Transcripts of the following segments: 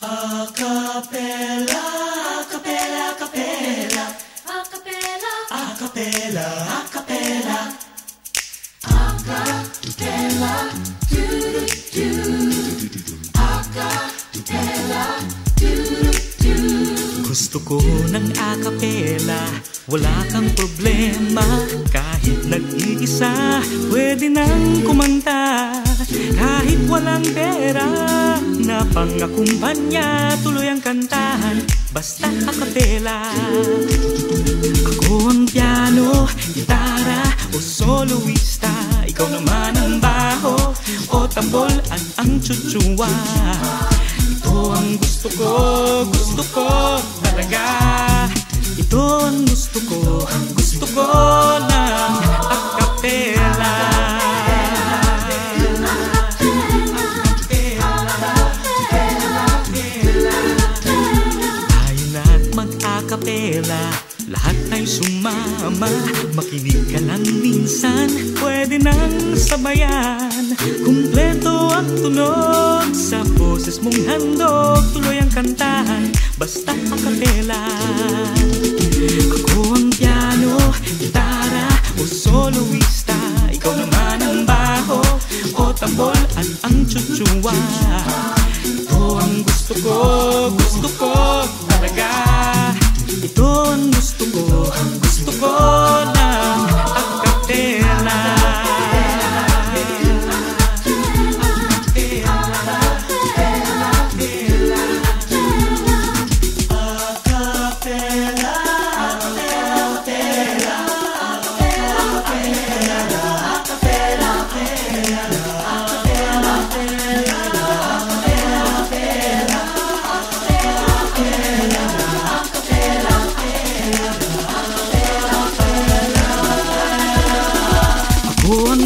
Acapella, acapella, acapella, acapella, acapella, acapella, acapella, do do do, acapella, do do. Gusto ko ng acapella, wala kang problema. Kahit nag-iisa, pwede nang kumanta. Kahit walang pera, na pang-akumpanya, tuloy ang kantahan, basta acapella. Ako ang piano, gitara o soloista, ikaw naman ang baho o tambol at ang chuchuwa. Ito ang gusto ko talaga. Ito ang gusto ko ng acapella. Acapella, lahat ay sumama. Makinig ka lang minsan, pwede nang sabayan. Kumpleto ang tunog, sa boses mong handog, tuloy ang kantahan, basta acapella. Ako ang piano, gitara o soloista, ikaw naman ang baho o tambol at ang chuchuwa. Ito ang gusto ko talaga. Ito ang gusto ko ng acapella.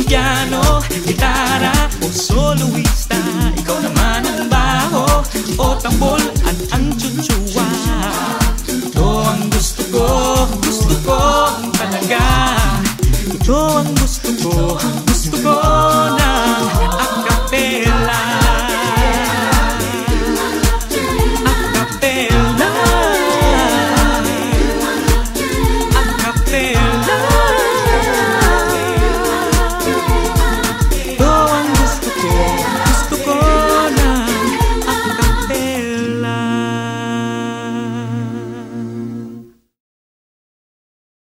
Piano, gitara o soloista, ikaw naman ang baho o tambol at ang chuchuwa. Ito ang gusto ko talaga. Ito ang gusto ko